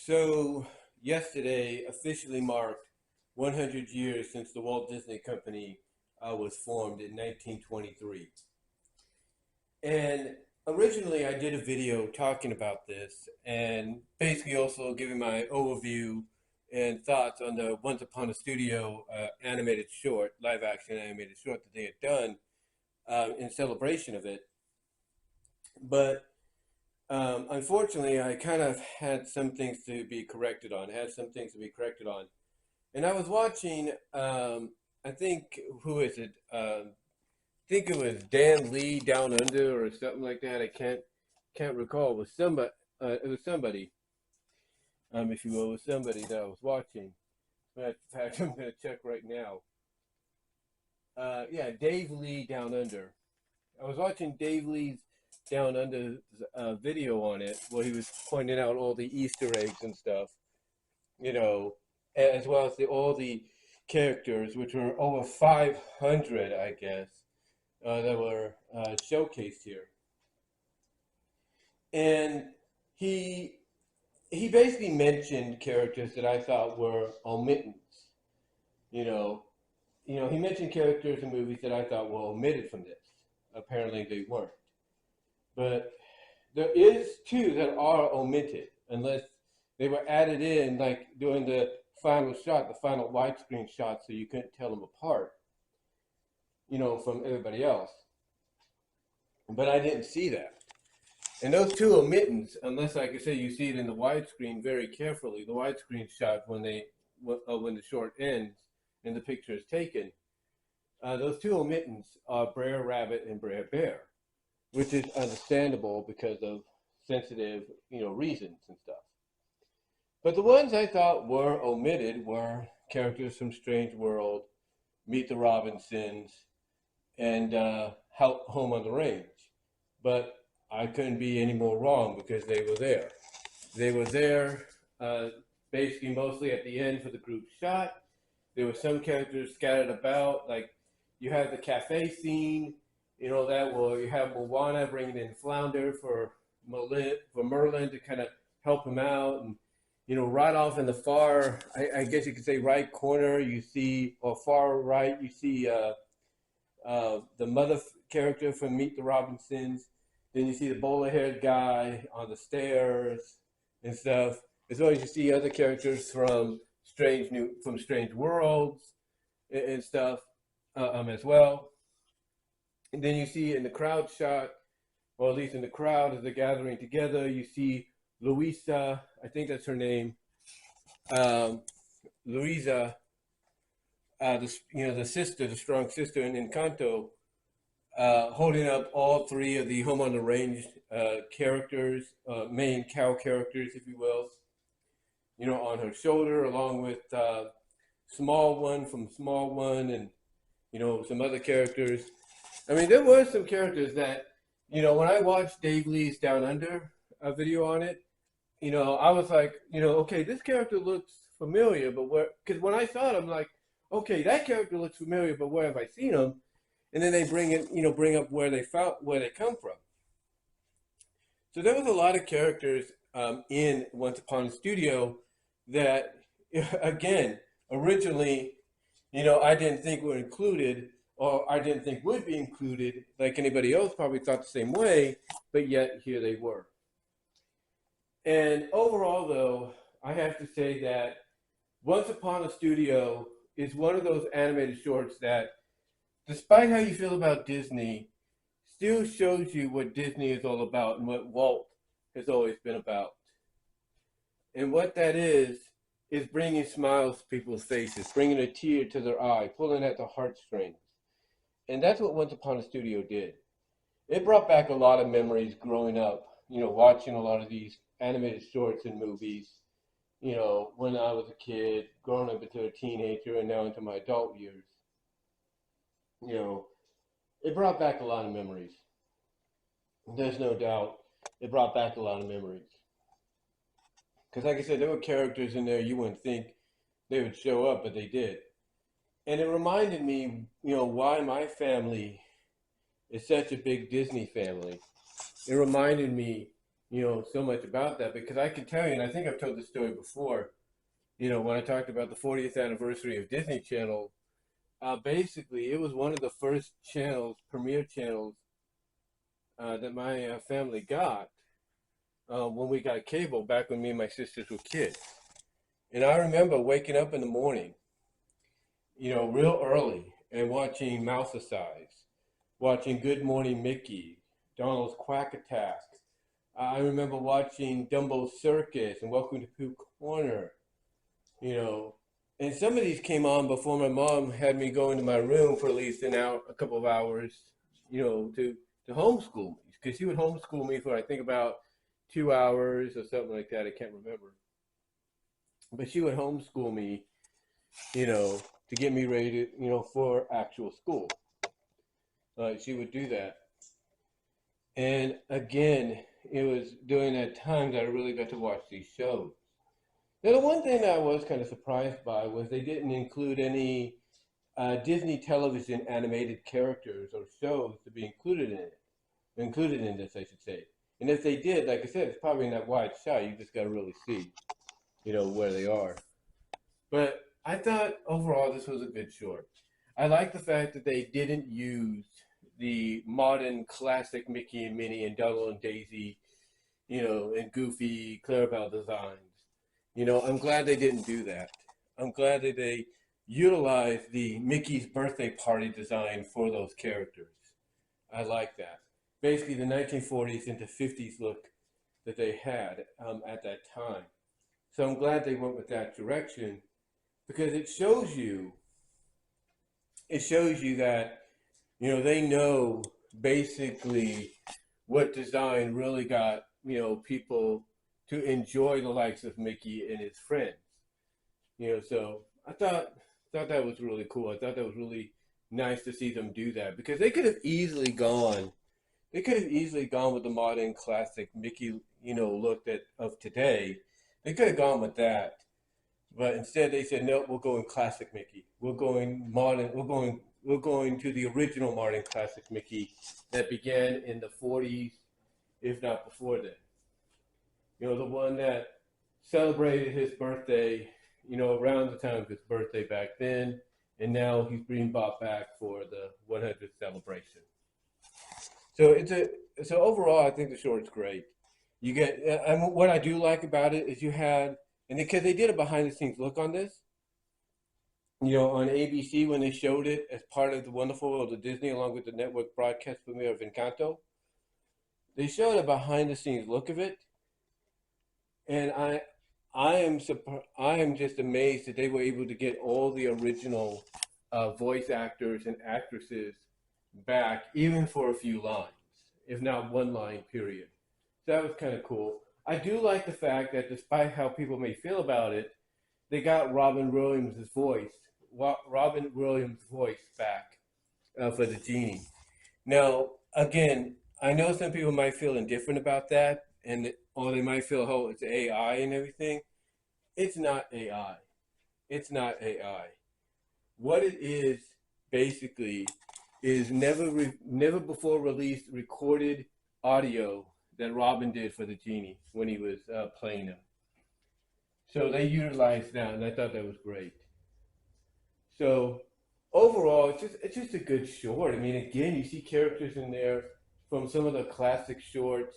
So, yesterday officially marked 100 years since the Walt Disney Company was formed in 1923. And originally, I did a video talking about this and basically also giving my overview and thoughts on the Once Upon a Studio animated short, live action animated short that they had done in celebration of it. But unfortunately, I kind of had some things to be corrected on, And I was watching, I think, who is it? I think it was Dan Lee Down Under or something like that. I can't recall. It was somebody, if you will, it was somebody that I was watching. In fact, I'm going to check right now. Yeah, Dave Lee Down Under. I was watching Dave Lee's Down Under video on it where he was pointing out all the Easter eggs and stuff, you know, as well as all the characters, which were over 500, I guess, that were showcased here. And he he basically mentioned characters that I thought were omittance. You know, he mentioned characters in movies that I thought were omitted from this. Apparently, they weren't. But there is two that are omitted, unless they were added in, like during the final shot, the final widescreen shot, so you couldn't tell them apart, from everybody else. But I didn't see that. And those two omittance, unless, like I say, you see it in the widescreen very carefully, the widescreen shot when the short ends and the picture is taken, those two omittance are Brer Rabbit and Brer Bear, which is understandable because of sensitive, reasons and stuff. But the ones I thought were omitted were characters from Strange World, Meet the Robinsons, and Home on the Range. But I couldn't be any more wrong because they were there. They were there basically mostly at the end for the group shot. There were some characters scattered about, like you have the cafe scene, that where you have Moana bringing in Flounder for Merlin to kind of help him out. And, right off in the far, I guess you could say right corner, you see, or far right, you see the mother character from Meet the Robinsons. Then you see the bowler-haired guy on the stairs and stuff. As well as you see other characters from Strange Worlds and stuff as well. And then you see in the crowd shot, or at least in the crowd as they're gathering together, you see Louisa, I think that's her name, Louisa, the sister, the strong sister in Encanto, holding up all three of the Home on the Range characters, main cow characters, if you will, on her shoulder, along with Small One from Small One and, some other characters. I mean, there were some characters that, when I watched Dave Lee's Down Under video on it, I was like, okay, this character looks familiar, but because when I saw it, I'm like, okay, that character looks familiar, but where have I seen him? And then they bring up where they come from. So there was a lot of characters in Once Upon a Studio that, again, originally, I didn't think were included, or I didn't think would be included, like anybody else probably thought the same way, but yet here they were. And overall, though, I have to say that Once Upon a Studio is one of those animated shorts that, despite how you feel about Disney, still shows you what Disney is all about and what Walt has always been about. And what that is bringing smiles to people's faces, bringing a tear to their eye, pulling at the heartstrings. And that's what Once Upon a Studio did. It brought back a lot of memories growing up, watching a lot of these animated shorts and movies, when I was a kid, growing up into a teenager, and now into my adult years. It brought back a lot of memories. There's no doubt it brought back a lot of memories. Because like I said, there were characters in there you wouldn't think they would show up, but they did. And it reminded me, why my family is such a big Disney family. It reminded me, so much about that, because I can tell you, and I think I've told this story before, when I talked about the 40th anniversary of Disney Channel, basically it was one of the first channels, premiere channels, that my family got when we got cable back when me and my sisters were kids. And I remember waking up in the morning, real early and watching Mouse Size, watching Good Morning Mickey, Donald's Quack Attack. I remember watching Dumbo's Circus and Welcome to Pooh Corner, you know. And some of these came on before my mom had me go into my room for at least an hour, a couple of hours, to homeschool me. Because she would homeschool me for, I think, about 2 hours or something like that. I can't remember. But she would homeschool me, to get me ready to, for actual school. She would do that. And again, it was during that time that I really got to watch these shows. Now, the one thing that I was kind of surprised by was they didn't include any Disney television animated characters or shows to be included in this, I should say. And if they did, like I said, it's probably in that wide shot. You just got to really see, where they are. But I thought overall this was a good short. I like the fact that they didn't use the modern classic Mickey and Minnie and Donald and Daisy, and Goofy Clarabelle designs. I'm glad they didn't do that. I'm glad that they utilized the Mickey's birthday party design for those characters. I like that. Basically, the 1940s into 50s look that they had at that time. So I'm glad they went with that direction, because it shows you that they know basically what design really got people to enjoy the likes of Mickey and his friends. So I thought that was really cool. I thought that was really nice to see them do that, because they could have easily gone with the modern classic Mickey look of today. They could have gone with that, but instead they said, no, we'll go in classic Mickey. We're going modern. We're going to the original modern classic Mickey that began in the 40s, if not before then. The one that celebrated his birthday, around the time of his birthday back then, and now he's being brought back for the 100th celebration. So overall, I think the short's great. You get, what I do like about it is and because they did a behind the scenes look on this, on ABC when they showed it as part of the Wonderful World of Disney, along with the network broadcast premiere of Encanto, they showed a behind the scenes look of it, and I am just amazed that they were able to get all the original voice actors and actresses back, even for a few lines, if not one line, period. So that was kind of cool. I do like the fact that despite how people may feel about it, they got Robin Williams' voice back for the genie. Now, again, I know some people might feel indifferent about that, or they might feel, oh, it's AI and everything. It's not AI. It's not AI. What it is basically is never before released recorded audio that Robin did for the genie when he was playing him. So they utilized that, and I thought that was great. So overall, it's just a good short. I mean, again, you see characters in there from some of the classic shorts,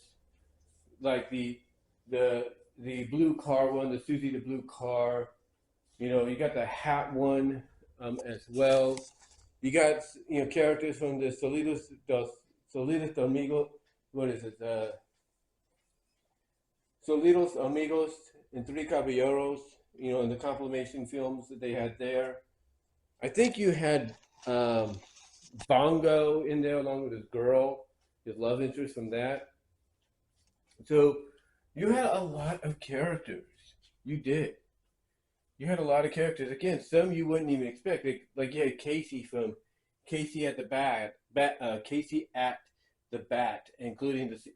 like the blue car one, the Susie the Blue Car. You got the hat one as well. You got characters from the Solitos Amigos. What is it? Solitos Amigos and Three Caballeros. In the compilation films that they had there. I think you had Bongo in there along with his girl, his love interest from that. So you had a lot of characters. You did. You had a lot of characters. Again, some you wouldn't even expect. Like you had Casey from Casey at the Casey at the Bat, including as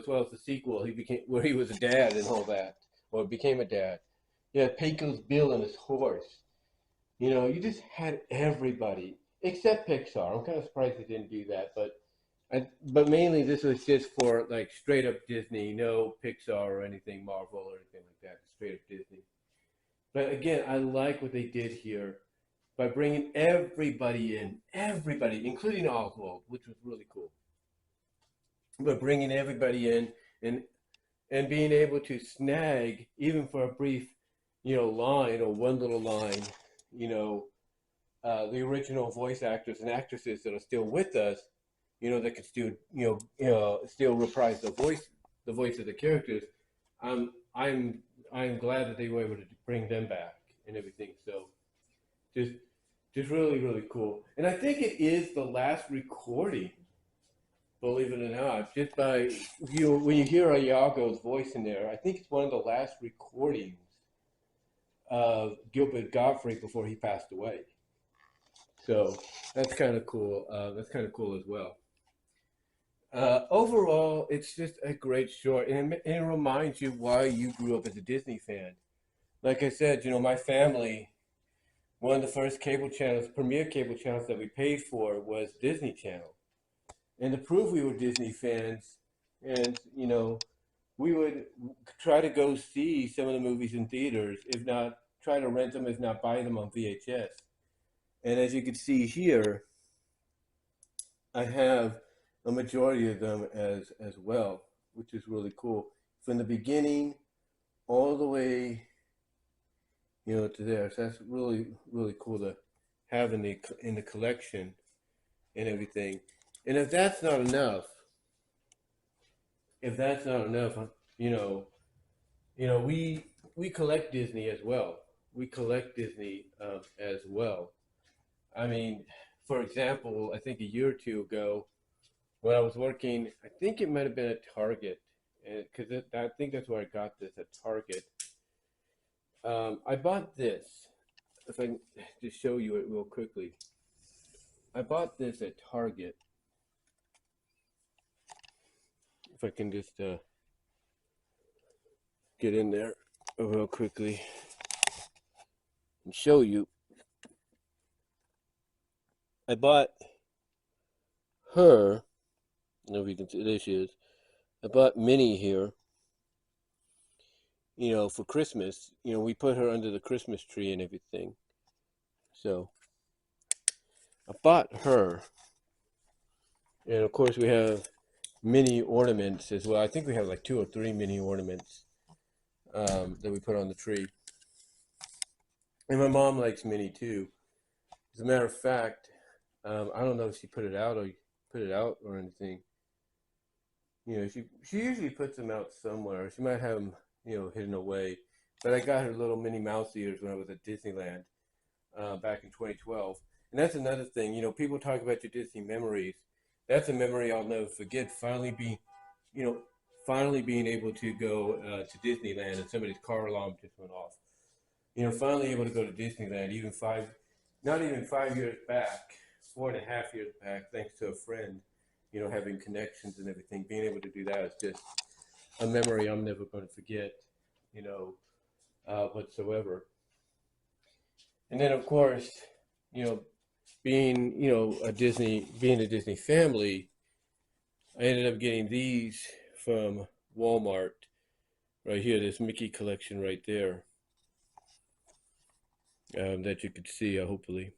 well as the sequel. Where he was a dad and all that, or became a dad. You had Pecos Bill and his horse. You just had everybody except Pixar. I'm kind of surprised they didn't do that, but But mainly this was just for like straight up Disney, no Pixar or anything Marvel or anything like that. Straight up Disney. But again, I like what they did here by bringing everybody, including Oswald, which was really cool. But bringing everybody in and being able to snag even for a brief, line or one little line, you know, the original voice actors and actresses that are still with us, that can still, still reprise the voice of the characters. I'm I'm glad that they were able to bring them back and everything. So just just really really cool. And I think it is the last recording, believe it or not, just by when you hear Iago's voice in there. I think it's one of the last recordings of Gilbert Godfrey before he passed away. So that's kind of cool. That's kind of cool as well. Overall, it's just a great short, and it reminds you why you grew up as a Disney fan. Like I said, my family, one of the first cable channels, premier cable channels that we paid for was Disney Channel. And to prove we were Disney fans, and we would try to go see some of the movies in theaters, if not try to rent them, if not buy them on VHS. And as you can see here, I have a majority of them as well, which is really cool. From the beginning all the way, to there. So that's really really cool to have in the collection and everything. And if that's not enough, you know, we collect Disney as well. We collect Disney as well. I mean, for example, I think a year or two ago, when I was working, I think it might have been at Target, because I think that's where I got this at Target. I bought this. If I can just show you it real quickly, I bought this at Target. If I can just get in there real quickly and show you, I bought her. I don't know if you can see, there she is. I bought Minnie here, for Christmas. We put her under the Christmas tree and everything. So I bought her. And of course we have mini ornaments as well. I think we have like 2 or 3 mini ornaments that we put on the tree. And my mom likes Minnie too. As a matter of fact, I don't know if she put it out or anything. She usually puts them out somewhere. She might have them, hidden away. But I got her little Minnie Mouse ears when I was at Disneyland back in 2012. And that's another thing. People talk about your Disney memories. That's a memory I'll never forget. You know, finally being able to go to Disneyland, and somebody's car alarm just went off. Finally able to go to Disneyland, not even 5 years back, 4.5 years back, thanks to a friend. Having connections and everything, being able to do that is just a memory I'm never going to forget. You know, whatsoever. And then of course, you know, being a Disney family, I ended up getting these from Walmart right here. This Mickey collection right there, that you could see, hopefully.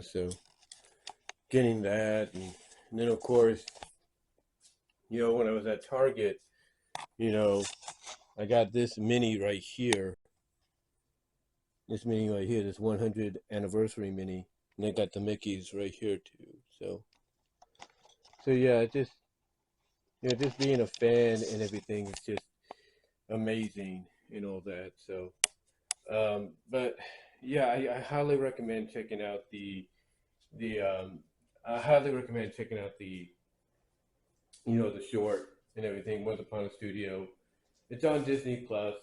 So getting that, and then of course, when I was at Target, you know, I got this mini right here. This mini right here, this 100th anniversary mini, and I got the Mickeys right here too. So yeah, just being a fan and everything is just amazing and all that. So, but yeah, I highly recommend checking out the I highly recommend checking out the short and everything. Once Upon a Studio. It's on Disney Plus.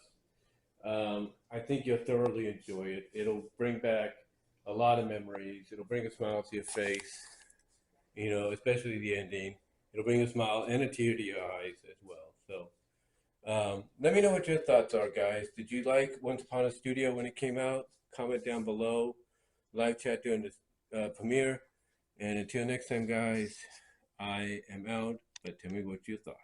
I think you'll thoroughly enjoy it. It'll bring back a lot of memories. It'll bring a smile to your face, especially the ending. It'll bring a smile and a tear to your eyes as well. So, let me know what your thoughts are, guys. Did you like Once Upon a Studio when it came out? Comment down below. Live chat during the premiere. And until next time, guys, I am out. But tell me what you thought.